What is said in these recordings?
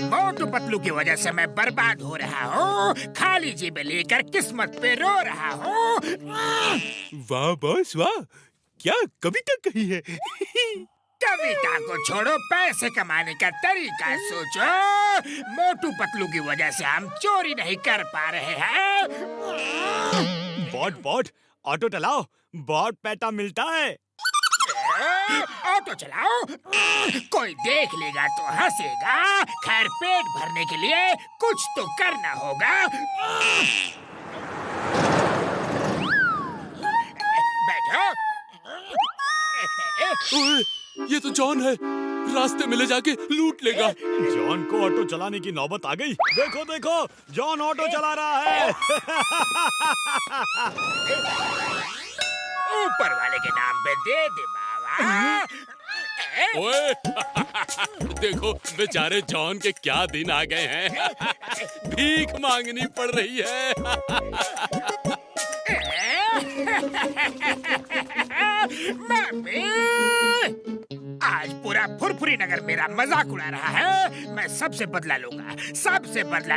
मोटू पतलू की वजह से मैं बर्बाद हो रहा हूँ। खाली जेब लेकर किस्मत पे रो रहा हूँ। वाह बॉस वाह, क्या कविता कही है। कविता को छोड़ो, पैसे कमाने का तरीका सोचो। मोटू पतलू की वजह से हम चोरी नहीं कर पा रहे हैं। बॉट ऑटो चलाओ, बहुत पैसा मिलता है। ऑटो चलाओ, कोई देख लेगा तो हंसेगा। खैर, पेट भरने के लिए कुछ तो करना होगा। बैठो। ओए, ये तो जॉन है, रास्ते में ले जाके लूट लेगा। जॉन को ऑटो चलाने की नौबत आ गई। देखो देखो, जॉन ऑटो चला रहा है। ऊपर वाले के नाम पे दे दे बाबा। ओए, देखो बेचारे जॉन के क्या दिन आ गए हैं। भीख मांगनी पड़ रही है। मम्मी, आज पूरा फुरफुरी नगर मेरा मजाक उड़ा रहा है। मैं सबसे बदला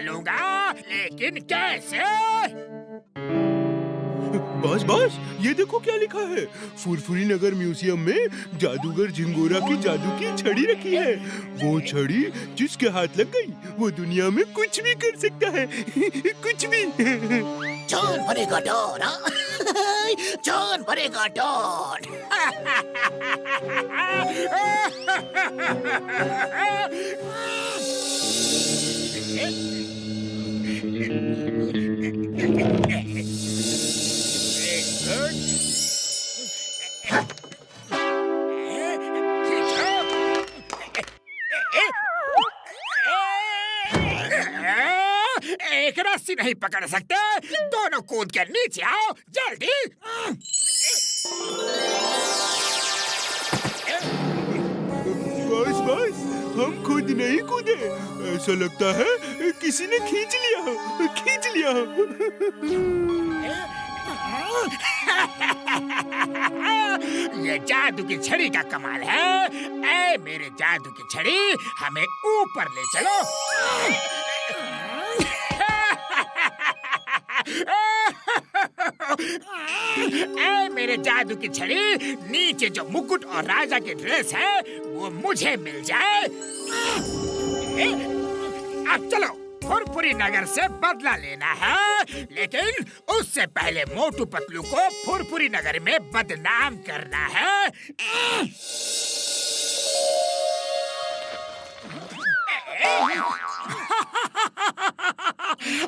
लूंगा, लेकिन कैसे? बॉस ये देखो क्या लिखा है। फुरफुरी नगर म्यूजियम में जादूगर झिंगोरा की जादू की छड़ी रखी है। वो छड़ी जिसके हाथ लग गई वो दुनिया में कुछ भी कर सकता है। कुछ भी। जॉन भरेगा डॉन। जॉन भरेगा डॉन। एक रस्सी नहीं पकड़ सकते, दोनों कूद के नीचे आओ जल्दी। बस हम खुद नहीं कूदे, ऐसा लगता है किसी ने खींच लिया। ये जादू की छड़ी का कमाल है। ऐ मेरे जादू की छड़ी, हमें ऊपर ले चलो। ऐ मेरे जादू की छड़ी, नीचे जो मुकुट और राजा की ड्रेस है वो मुझे मिल जाए। अब चलो, फुरफुरी नगर से बदला लेना है, लेकिन उससे पहले मोटू पतलू को फुरफुरी नगर में बदनाम करना है।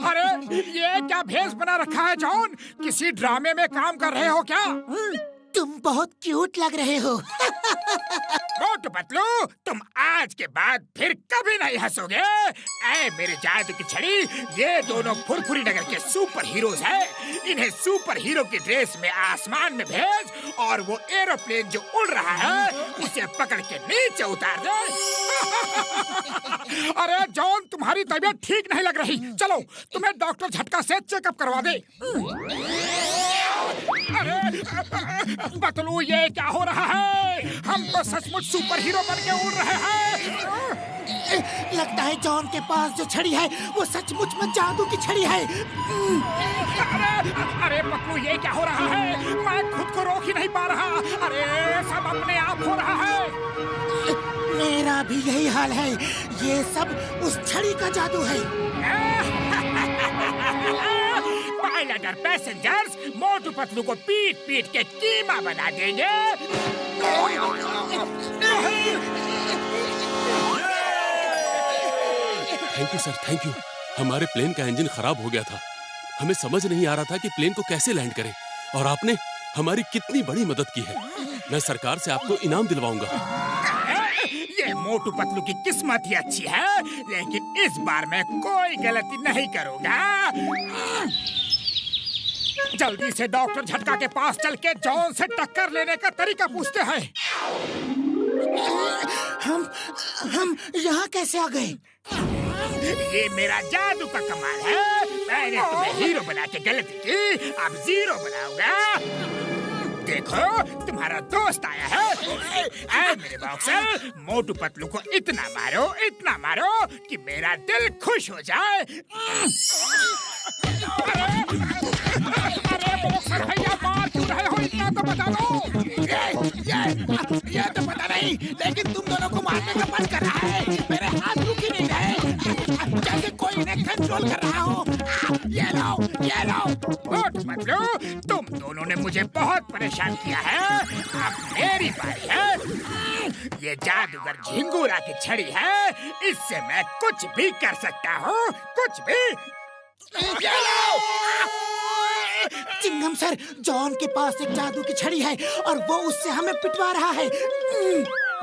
अरे, ये क्या भेष बना रखा है जॉन? किसी ड्रामे में काम कर रहे हो क्या? तुम बहुत क्यूट लग रहे हो। मोटू पतलू, तुम आज के बाद फिर कभी नहीं हंसोगे। ऐ मेरे जादू की छड़ी, ये दोनों फुरफुरी नगर के सुपर हीरोज हैं। इन्हें सुपर हीरो की ड्रेस में आसमान में भेज, और वो एरोप्लेन जो उड़ रहा है उसे पकड़ के नीचे उतार दे। अरे जॉन, तुम्हारी तबीयत ठीक नहीं लग रही। चलो, तुम्हें डॉक्टर झटका से चेकअप करवा दे। अरे पतलू, ये क्या हो रहा है? हम तो सचमुच सुपर हीरो बन के उड़ रहे हैं। लगता है जॉन के पास जो छड़ी है वो सचमुच में जादू की छड़ी है। अरे पतलू, ये क्या हो रहा है? मैं खुद को रोक ही नहीं पा रहा। अरे सब अपने आप हो रहा है। मेरा भी यही हाल है। ये सब उस छड़ी का जादू है। पायलट और पैसेंजर्स मोटू पतलू को पीट पीट के कीमा बना देंगे। Thank you sir, thank you. हमारे प्लेन का इंजन खराब हो गया था। हमें समझ नहीं आ रहा था कि प्लेन को कैसे लैंड करें, और आपने हमारी कितनी बड़ी मदद की है। मैं सरकार से आपको इनाम दिलवाऊंगा। ये मोटू पतलू की किस्मत ही अच्छी है, लेकिन इस बार मैं कोई गलती नहीं करूंगा। जल्दी से डॉक्टर झटका के पास चल के जॉन से टक्कर लेने का तरीका पूछते हैं। हम यहाँ कैसे आ गए? ये मेरा जादू का कमाल है। मैंने तुम्हें हीरो बना के गलती की, अब जीरो बनाऊंगा। देखो तुम्हारा दोस्त आया है। ऐ मेरे बॉक्सर, मोटू पतलू को इतना मारो कि मेरा दिल खुश हो जाए। अरे बॉक्सर भैया, मार क्यों रहे हो? इतना तो बता दो। ये तो पता नहीं, लेकिन तुम दोनों को मारने का मन कर रहा है। मेरे हाथ रुक ही नहीं रहे, जैसे कोई इन्हें कंट्रोल कर रहा हो। ये लो। मोटू पतलू, तुम दोनों ने मुझे बहुत परेशान किया है। अब मेरी बारी है। ये जादूगर झिंगूरा की छड़ी है, इससे मैं कुछ भी कर सकता हूँ, कुछ भी। ये लो। चिंगम सर, जॉन के पास एक जादू की छड़ी है और वो उससे हमें पिटवा रहा है।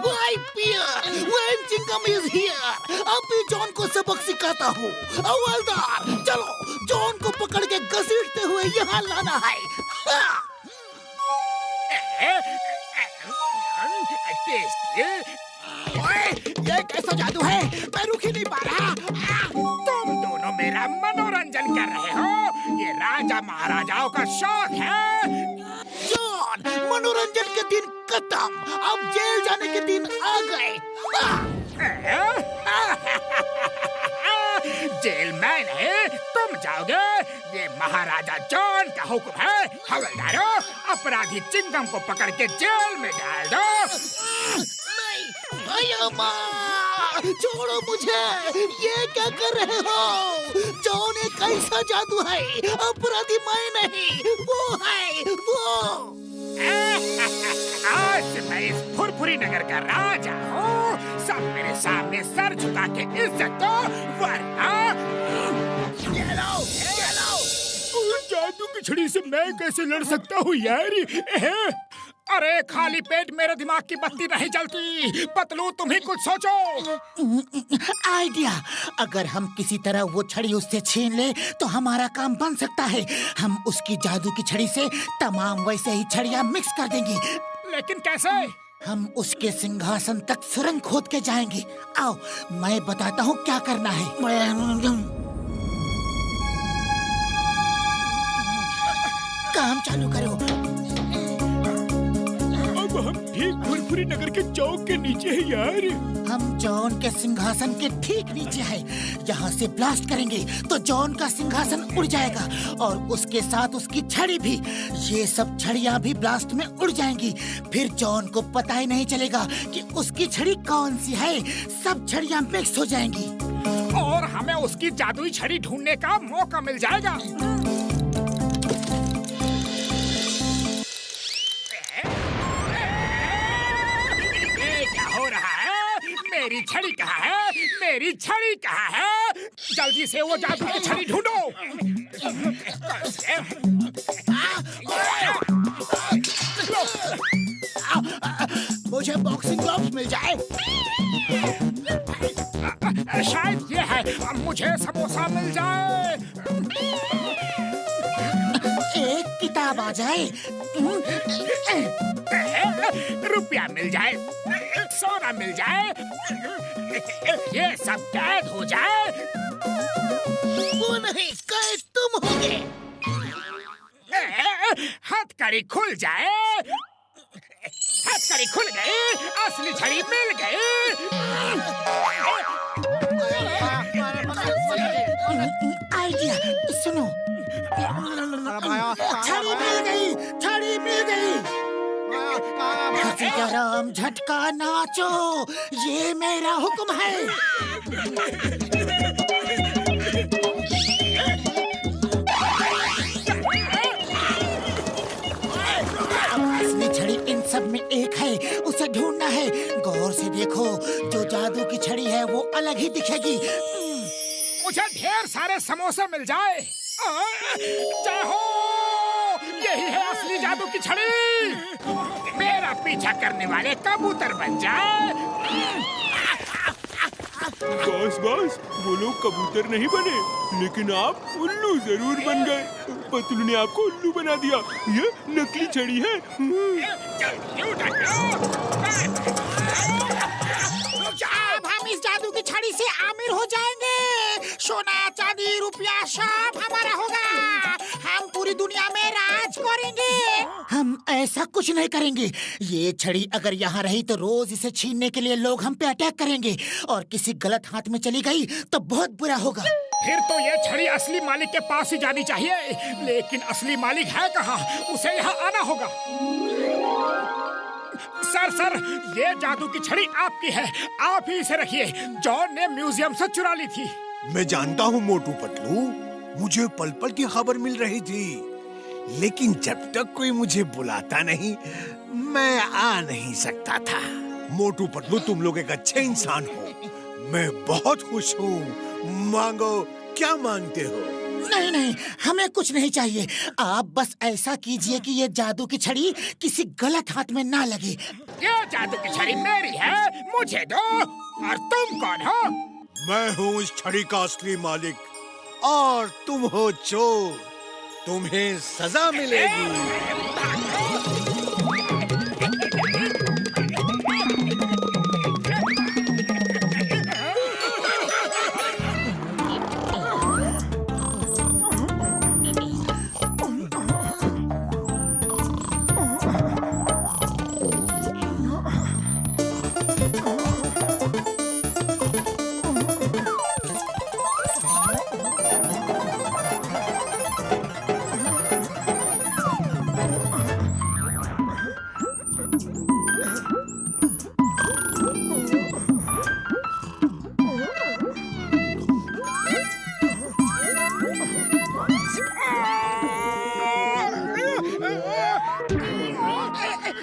Why fear when Chingam is here? अब भी जॉन को सबक सिखाता हूँ। हवलदार, चलो जॉन को पकड़ के घसीटते हुए यहाँ लाना है। ये कैसा जादू है? मैं रुक ही नहीं पा रहा। तुम दोनों मेरा मनोरंजन कर रहे हो। ये राजा महाराजाओं का शौक है। जॉन, मनोरंजन के दिन खत्म, अब जेल जाने के दिन आ गए। जेल में नहीं, तुम जाओगे। ये महाराजा जॉन का हुक्म है। हवलदारों, अपराधी चिंगम को पकड़ के जेल में डाल दो। छोड़ो मुझे, ये क्या कर रहे हो? जॉन एक ऐसा जादू है, अपराधी मैं नहीं, वो है वो। आज से मैं इस फुरफुरी नगर का राजा हूँ। सब मेरे सामने सर झुका के इज्जत दो, वरना ये लो। जादू की छड़ी से मैं कैसे लड़ सकता हूँ यार? अरे खाली पेट मेरे दिमाग की बत्ती नहीं जलती। पतलू, तुम ही कुछ सोचो। आइडिया, अगर हम किसी तरह वो छड़ी उससे छीन ले तो हमारा काम बन सकता है। हम उसकी जादू की छड़ी से तमाम वैसे ही छड़ियाँ मिक्स कर देंगे। लेकिन कैसे? हम उसके सिंहासन तक सुरंग खोद के जाएंगे। आओ, मैं बताता हूँ क्या करना है। काम चालू करो। अब हम ठीक फुरफुरी नगर के चौक के नीचे है यार। हम जॉन के सिंहासन के ठीक नीचे है। यहाँ से ब्लास्ट करेंगे तो जॉन का सिंहासन उड़ जाएगा और उसके साथ उसकी छड़ी भी। ये सब छड़ियाँ भी ब्लास्ट में उड़ जाएंगी। फिर जॉन को पता ही नहीं चलेगा कि उसकी छड़ी कौन सी है। सब छड़ियाँ मिक्स हो जाएंगी और हमें उसकी जादुई छड़ी ढूंढने का मौका मिल जाएगा। मेरी छड़ी कहाँ है? मेरी छड़ी कहाँ है? जल्दी से वो जादू की छड़ी ढूंढो। मुझे बॉक्सिंग ग्लव्स मिल जाए। शायद ये है। मुझे समोसा मिल जाए। एक किताब आ जाए। रुपया मिल जाए, सोना मिल जाए, ये सब कैद हो जाए। वो नहीं, कैद तुम होगे। हथकड़ी खुल जाए। हथकड़ी खुल गई, असली छड़ी मिल गई। आइडिया सुनो। छड़ी मिल गई, छड़ी मिल गई। गरम झटका नाचो, ये मेरा हुक्म है। असली छड़ी इन सब में एक है, उसे ढूंढना है। गौर से देखो, जो जादू की छड़ी है वो अलग ही दिखेगी। मुझे ढेर सारे समोसे मिल जाए। जय हो, यही है असली जादू की छड़ी। मेरा पीछा करने वाले कबूतर बन जाए। बॉस, वो लोग कबूतर नहीं बने, लेकिन आप उल्लू जरूर बन गए। पतलू ने आपको उल्लू बना दिया। ये नकली छड़ी है। अब हम इस जादू की छड़ी से आमिर हो जाएंगे। सोना, चांदी, रुपया सब हमारा होगा। हम पूरी दुनिया में राज करेंगे। हम ऐसा कुछ नहीं करेंगे। ये छड़ी अगर यहाँ रही तो रोज इसे छीनने के लिए लोग हम पे अटैक करेंगे और किसी गलत हाथ में चली गई तो बहुत बुरा होगा। फिर तो ये छड़ी असली मालिक के पास ही जानी चाहिए, लेकिन असली मालिक है कहाँ? उसे यहाँ आना होगा। सर, ये जादू की छड़ी आपकी है, आप ही इसे रखिए। जॉन ने म्यूजियम से चुरा ली थी। मैं जानता हूँ मोटू पतलू, मुझे पल पल की खबर मिल रही थी, लेकिन जब तक कोई मुझे बुलाता नहीं मैं आ नहीं सकता था। मोटू पतलू, तुम लोग एक अच्छे इंसान हो, मैं बहुत खुश हूँ। मांगो, क्या मांगते हो? नहीं, हमें कुछ नहीं चाहिए। आप बस ऐसा कीजिए कि ये जादू की छड़ी किसी गलत हाथ में ना लगे। ये जादू की छड़ी मेरी है, मुझे दो। और तुम कौन हो? मैं हूँ इस छड़ी का असली मालिक और तुम हो चोर। तुम्हें सजा मिलेगी।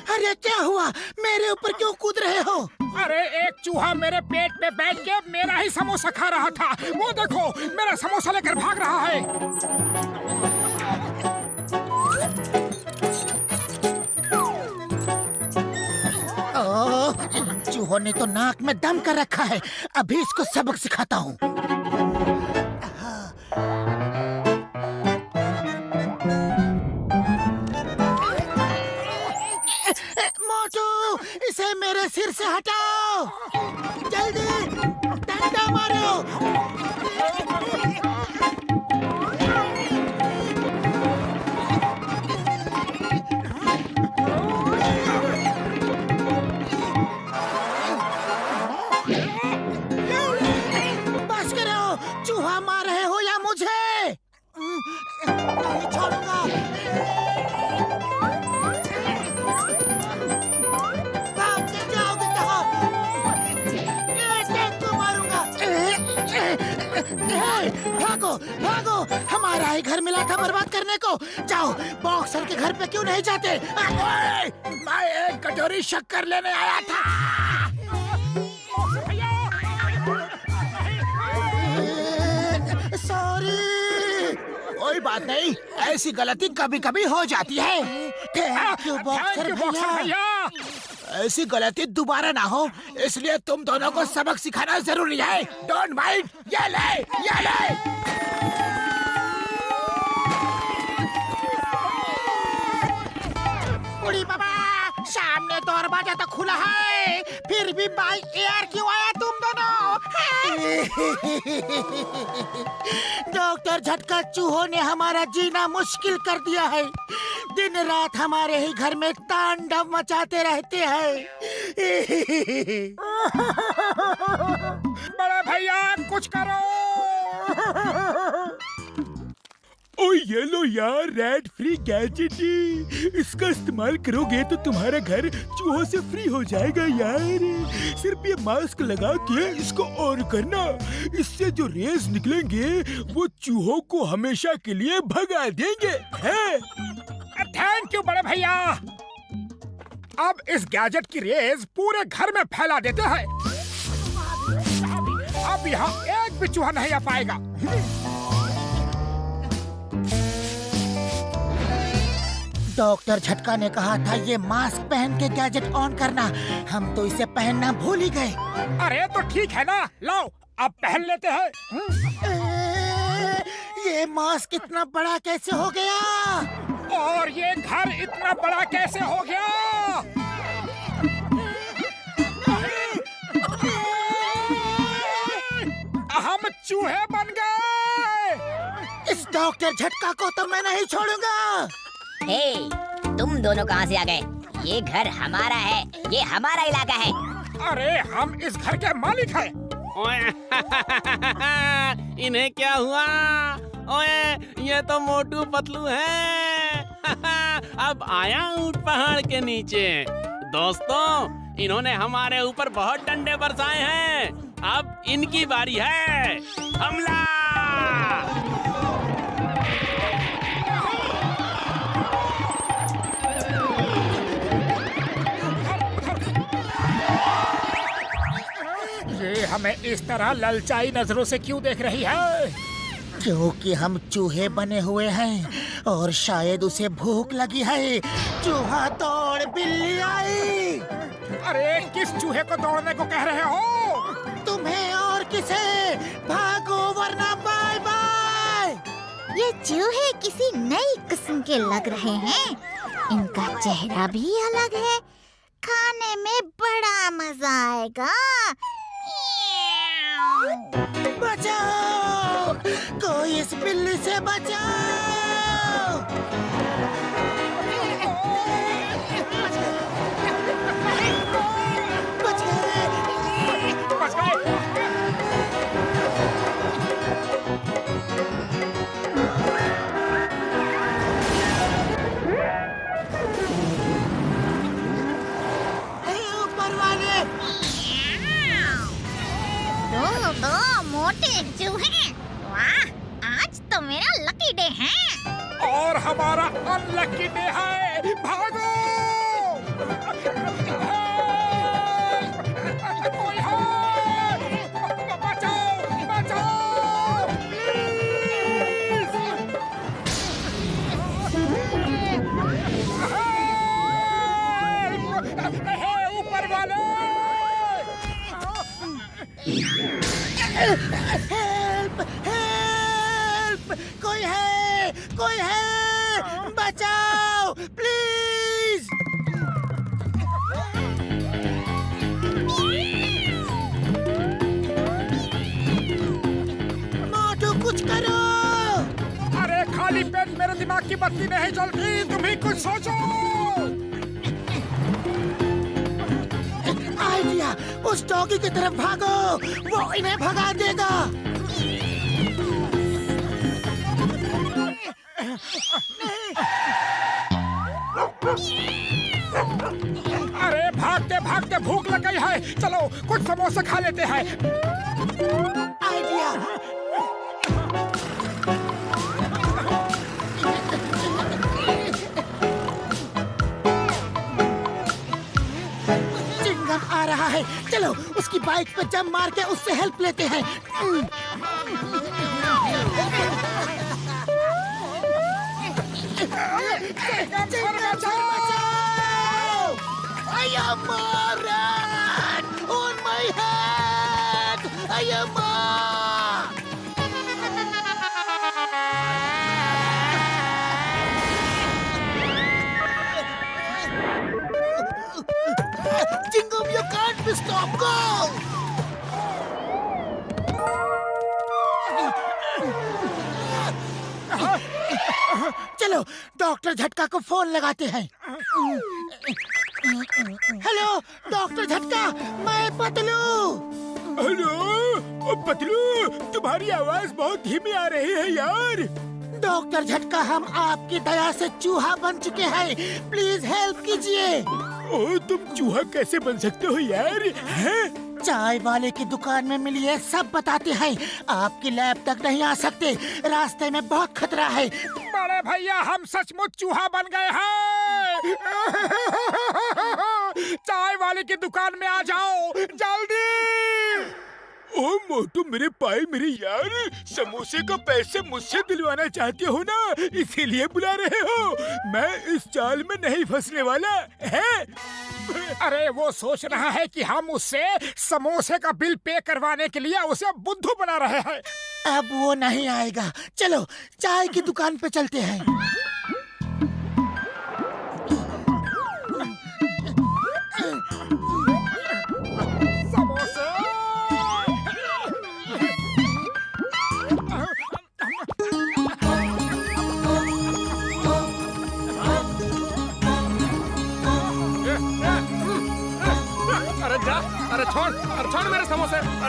अरे क्या हुआ? मेरे ऊपर क्यों कूद रहे हो? अरे एक चूहा मेरे पेट पे बैठ के मेरा ही समोसा खा रहा था। वो देखो, मेरा समोसा लेकर भाग रहा है। ओह, चूहों ने तो नाक में दम कर रखा है। अभी इसको सबक सिखाता हूँ। मोटू, इसे मेरे सिर से हटाओ। जल्दी डंडा मारो। बस करो, चूहा मार रहे हो या मुझे? नहीं छोड़ूंगा। भागो भागो, हमारा ही घर मिला था बर्बाद करने को। जाओ, बॉक्सर के घर पे क्यों नहीं जाते? मैं एक कटोरी शक्कर लेने आया था। सॉरी। कोई बात नहीं, ऐसी गलती कभी कभी हो जाती है। थैंक यू बॉक्सर भैया। ऐसी गलती दोबारा ना हो, इसलिए तुम दोनों को सबक सिखाना जरूरी है। Don't mind. ये ले। बुढ़ी बाबा, सामने दरवाजा तो खुला है, फिर भी बाई एयर क्यों आया तुम दोनों? डॉक्टर झटका, चूहों ने हमारा जीना मुश्किल कर दिया है। दिन रात हमारे ही घर में तांडव मचाते रहते हैं। बड़े भैया, कुछ करो। ओ ये लो यार, रेड फ्री गैजेट। इसका इस्तेमाल करोगे तो तुम्हारा घर चूहों से फ्री हो जाएगा यार। सिर्फ ये मास्क लगा के इसको ऑन करना, इससे जो रेज निकलेंगे वो चूहों को हमेशा के लिए भगा देंगे। थैंक यू बड़े भैया। अब इस गैजेट की रेज पूरे घर में फैला देते हैं। अब यहाँ एक भी चूहा नहीं आ पाएगा। डॉक्टर झटका ने कहा था ये मास्क पहन के गैजेट ऑन करना, हम तो इसे पहनना भूल ही गए। अरे तो ठीक है ना, लो अब पहन लेते हैं। ये मास्क इतना बड़ा कैसे हो गया? और ये घर इतना बड़ा कैसे हो गया? हम चूहे बन गए। इस डॉक्टर झटका को तो मैं नहीं छोड़ूंगा। हे, तुम दोनों कहाँ से आ गए? ये घर हमारा है, ये हमारा इलाका है। अरे हम इस घर के मालिक हैं। ओए इन्हें क्या हुआ? ओए ये तो मोटू पतलू है। अब आया ऊंट पहाड़ के नीचे। दोस्तों, इन्होंने हमारे ऊपर बहुत डंडे बरसाए हैं। अब इनकी बारी है। हमला! ये हमें इस तरह ललचाई नजरों से क्यों देख रही है? क्योंकि हम चूहे बने हुए हैं और शायद उसे भूख लगी है। चूहा दौड़, बिल्ली आई। अरे किस चूहे को दौड़ने को कह रहे हो? तुम्हें और किसे? भागो वरना बाय बाय। ये चूहे किसी नई किस्म के लग रहे हैं। इनका चेहरा भी अलग है। खाने में बड़ा मजा आएगा। बचाओ! कोई इस बिल्ली से बचाओ! बच गए। ऊपर वाले! दो मोटे चूहे। वाह, आज तो मेरा लकी डे है। और हमारा अनलकी डे है। भागो! कोई है! बचाओ! बचाओ! प्लीज! हे ऊपर वाले! हेल्प! हेल्प! कोई है! कोई है! बचाओ! प्लीज! मोटू कुछ करो! अरे खाली पेट मेरे दिमाग की बत्ती नहीं जलती। तुम ही कुछ सोचो। आइडिया! उस डॉगी की तरफ भागो। वो इन्हें भगा देगा। अरे भागते भागते भूख लग गई है। चलो कुछ समोसे खा लेते हैं। आइडिया! चिंगम आ रहा है। चलो उसकी बाइक पर जंप मार के उससे हेल्प लेते हैं। I am Moran! On my head! I am Jingum, you can't be stopped! Go! चलो डॉक्टर झटका को फोन लगाते हैं। हेलो डॉक्टर झटका, मैं पतलू। हेलो पतलू, तुम्हारी आवाज बहुत धीमी आ रही है यार। डॉक्टर झटका, हम आपकी दया से चूहा बन चुके हैं। प्लीज हेल्प कीजिए। ओ, तुम चूहा कैसे बन सकते हो यार? हैं? चाय वाले की दुकान में मिली है, सब बताते हैं। आपकी लैब तक नहीं आ सकते, रास्ते में बहुत खतरा है। बड़े भैया, हम सचमुच चूहा बन गए हैं। चाय वाले की दुकान में आ जाओ जल्दी। ओ मोटू मेरे भाई, मेरे यार, समोसे का पैसे मुझसे दिलवाना चाहते हो ना, इसीलिए बुला रहे हो। मैं इस चाल में नहीं फंसने वाला है। अरे वो सोच रहा है कि हम उससे समोसे का बिल पे करवाने के लिए उसे बुद्धू बना रहे हैं। अब वो नहीं आएगा। चलो चाय की दुकान पे चलते हैं।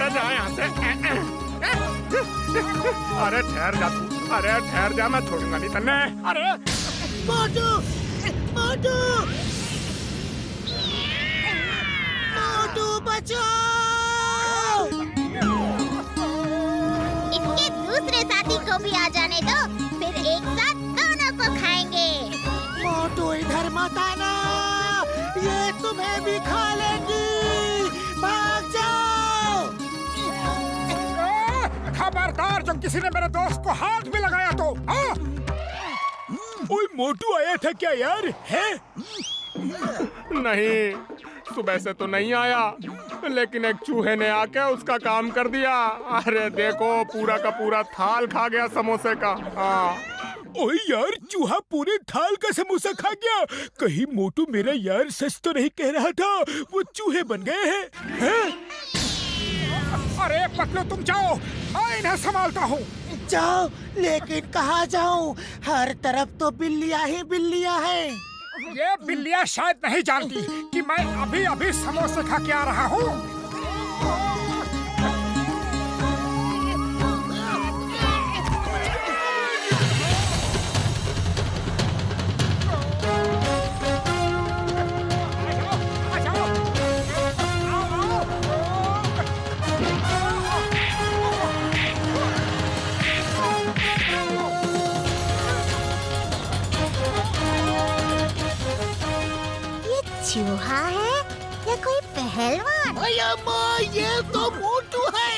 जा यहाँ से। अरे ठहर जा तू, अरे ठहर जा, मैं छोड़ूंगा नहीं तन्ने। अरे मोटू, मोटू, मोटू बचाओ! इसके दूसरे साथी को भी आ जाने दो, फिर एक साथ दोनों को खाएंगे। मोटू इधर मत आना, ये तुम्हें भी खा लेंगी। भाग जाओ! खबरदार, जब किसी ने मेरे दोस्त को हाथ भी लगाया तो। ओए मोटू आया था क्या यार? है? नहीं, सुबह से तो नहीं आया, लेकिन एक चूहे ने आके उसका काम कर दिया। अरे देखो, पूरा का पूरा थाल खा गया समोसे का। हाँ। ओए यार, चूहा पूरे थाल का समोसा खा गया। कहीं मोटू मेरा यार सच तो नहीं कह रहा था, वो चूहे बन गए हैं? अरे पतलू, तुम जाओ, मैं इन्हें संभालता हूँ। जाओ, लेकिन कहाँ जाऊँ? हर तरफ तो बिल्लियाँ ही बिल्लियाँ हैं। ये बिल्लियाँ शायद नहीं जानती कि मैं अभी अभी समोसे खा के आ रहा हूँ। चूहा है या कोई पहलवान? भैया माँ, ये तो मोटू है।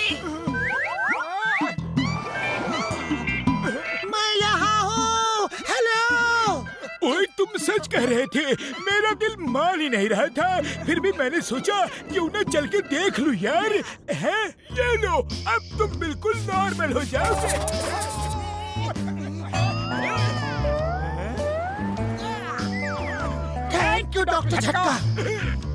मैं यहाँ हूँ। हेलो। ओए तुम सच कह रहे थे, मेरा दिल मान ही नहीं रहा था। फिर भी मैंने सोचा क्यों न चल के देख लूं यार। है? ये लो, अब तुम बिल्कुल नॉर्मल हो जाओगे। थैंक यू डॉक्टर झटका।